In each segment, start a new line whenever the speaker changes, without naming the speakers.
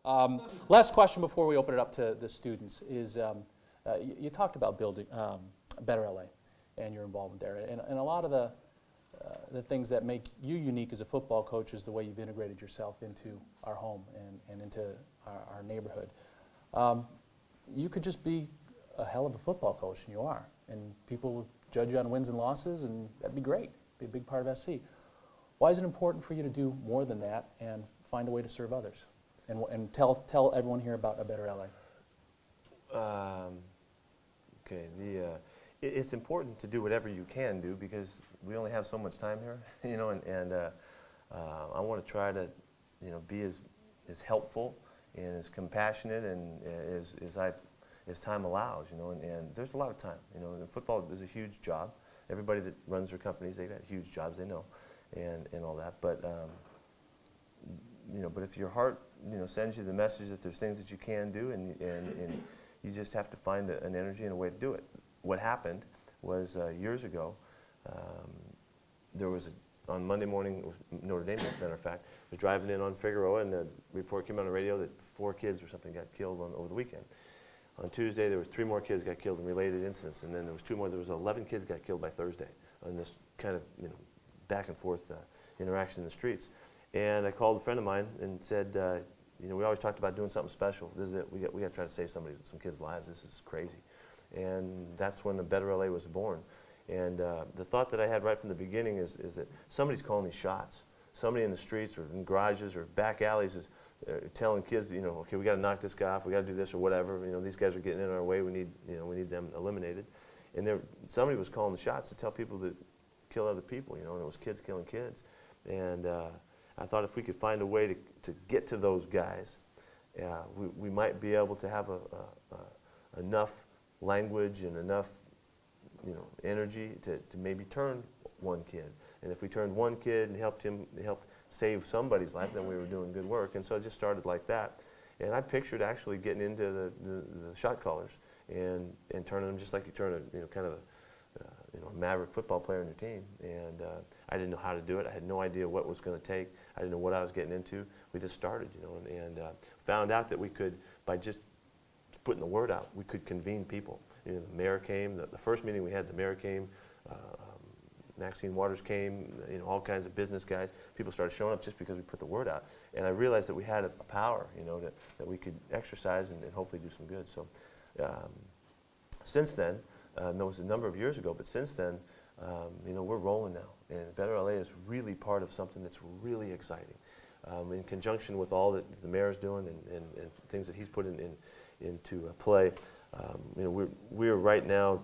Last question before we open it up to the students is, you talked about building Better LA and your involvement there. And a lot of the things that make you unique as a football coach is the way you've integrated yourself into our home and into our neighborhood. You could just be a hell of a football coach, and you are. And people will judge you on wins and losses, and that'd be great. Be a big part of SC. Why is it important for you to do more than that and find a way to serve others? And tell everyone here about A Better LA.
Okay, it's important to do whatever you can do because we only have so much time here, you know, and I want to try to, you know, be as helpful and as compassionate and as time allows, you know, and there's a lot of time, you know, and football is a huge job. Everybody that runs their companies, they've got huge jobs, they know, and all that, but, you know, but if your heart, you know, sends you the message that there's things that you can do and you just have to find an energy and a way to do it. What happened was years ago, there was on Monday morning, it was Notre Dame, as a matter of fact, was driving in on Figueroa, and the report came on the radio that 4 kids or something got killed over the weekend. On Tuesday, there was 3 more kids got killed in related incidents, and then there was 2 more. There was 11 kids got killed by Thursday on this kind of, you know, back and forth interaction in the streets. And I called a friend of mine and said, you know, we always talked about doing something special. This is it. We got to try to save some kids' lives. This is crazy. And that's when the Better LA was born. And the thought that I had right from the beginning is that somebody's calling these shots. Somebody in the streets or in garages or back alleys is telling kids, you know, okay, we got to knock this guy off. We got to do this or whatever. You know, these guys are getting in our way. We need them eliminated. And somebody was calling the shots to tell people to kill other people. You know, and it was kids killing kids. And I thought if we could find a way to get to those guys, we might be able to have enough language and enough, you know, energy to maybe turn one kid. And if we turned one kid and helped save somebody's life, then we were doing good work. And so it just started like that. And I pictured actually getting into the shot callers and turning them just like you turn a, you know, kind of a maverick football player on your team. And I didn't know how to do it. I had no idea what it was going to take. I didn't know what I was getting into. We just started, you know, and found out that we could, by just putting the word out, we could convene people. You know, the mayor came. The first meeting we had, the mayor came. Maxine Waters came. You know, all kinds of business guys. People started showing up just because we put the word out. And I realized that we had a power, you know, that we could exercise and hopefully do some good. So since then, that was a number of years ago, but since then, you know, we're rolling now. And Better LA is really part of something that's really exciting. In conjunction with all that the mayor's doing and things that he's put into play, you know, we're right now,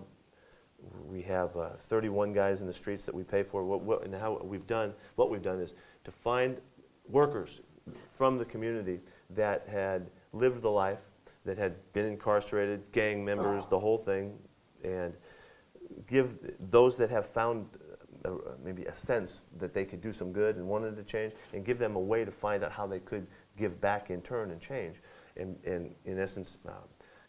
we have 31 guys in the streets that we pay for. What we've done is to find workers from the community that had lived the life, that had been incarcerated, gang members, the whole thing, and give those that have found maybe a sense that they could do some good and wanted to change, and give them a way to find out how they could give back in turn and change, and in essence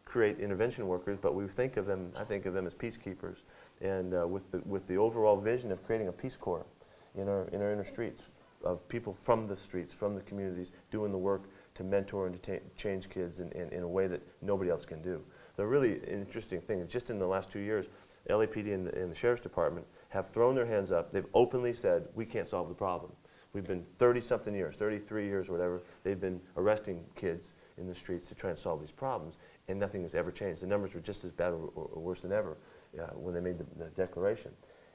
create intervention workers. But I think of them as peacekeepers, and with the overall vision of creating a Peace Corps in our inner streets of people from the streets, from the communities, doing the work to mentor and to change kids in a way that nobody else can do. The really interesting thing is just in the last 2 years, LAPD and the Sheriff's Department have thrown their hands up. They've openly said, we can't solve the problem. We've been 30-something years, 33 years or whatever, they've been arresting kids in the streets to try and solve these problems, and nothing has ever changed. The numbers were just as bad or worse than ever when they made the declaration.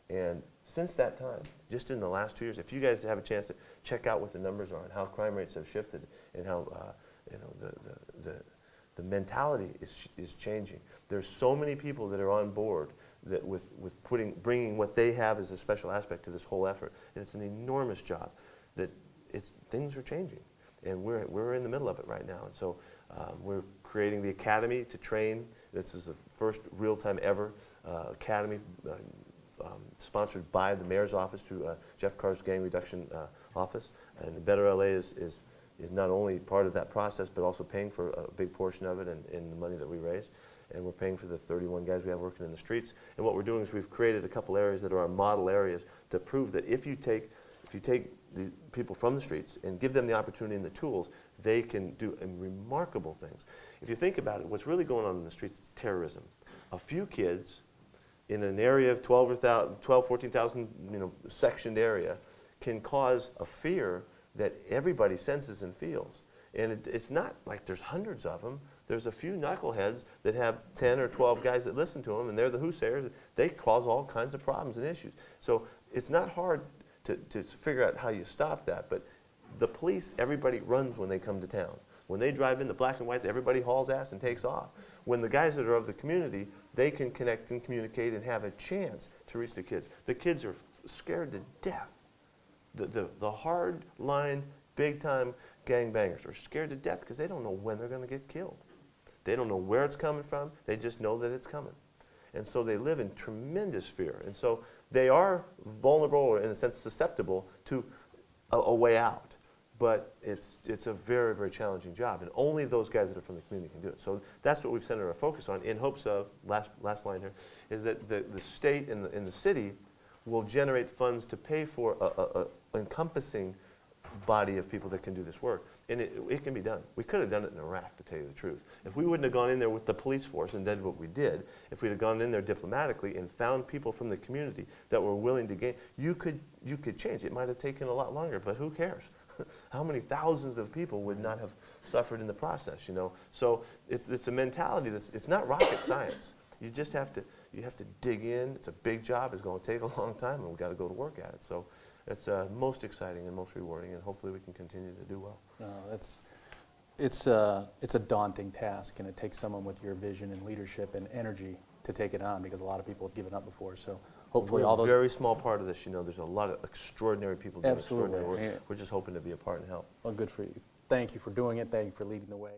And since that time, just in the last 2 years, if you guys have a chance to check out what the numbers are and how crime rates have shifted and how you know, the mentality is changing. There's so many people that are on board that with bringing what they have as a special aspect to this whole effort, and it's an enormous job. That things are changing, and we're in the middle of it right now. And so we're creating the academy to train. This is the first real-time ever academy. Sponsored by the mayor's office through Jeff Carr's gang reduction office, and Better LA is not only part of that process, but also paying for a big portion of it in the money that we raise. And we're paying for the 31 guys we have working in the streets. And what we're doing is we've created a couple areas that are our model areas to prove that if you take the people from the streets and give them the opportunity and the tools, they can do remarkable things. If you think about it, what's really going on in the streets is terrorism. A few kids in an area of 14,000, sectioned area can cause a fear that everybody senses and feels. And it's not like there's hundreds of them. There's a few knuckleheads that have 10 or 12 guys that listen to them, and they're the Hussars. They cause all kinds of problems and issues. So it's not hard to figure out how you stop that. But the police, everybody runs when they come to town. When they drive in the black and whites, everybody hauls ass and takes off. When the guys that are of the community, they can connect and communicate and have a chance to reach the kids. The kids are scared to death. The hard-line, big-time gangbangers are scared to death because they don't know when they're going to get killed. They don't know where it's coming from. They just know that it's coming. And so they live in tremendous fear. And so they are vulnerable, or in a sense susceptible, to a way out. But it's a very, very challenging job. And only those guys that are from the community can do it. So that's what we've centered our focus on, in hopes of, last line here, is that the state and the city will generate funds to pay for an encompassing body of people that can do this work. And it can be done. We could have done it in Iraq, to tell you the truth. If we wouldn't have gone in there with the police force and did what we did, if we'd have gone in there diplomatically and found people from the community that were willing to gain, you could change. It might have taken a lot longer, but who cares? How many thousands of people would not have suffered in the process, So it's a mentality it's not rocket science. You just have to dig in. It's a big job. It's going to take a long time, and we've got to go to work at it. So it's most exciting and most rewarding, and hopefully we can continue to do well.
It's a daunting task, and it takes someone with your vision and leadership and energy to take it on, because a lot of people have given up before. So hopefully all those...
We're a very small part of this. There's a lot of extraordinary people doing
Absolutely.
extraordinary work. We're just hoping to be a part and help.
Well, good for you. Thank you for doing it. Thank you for leading the way.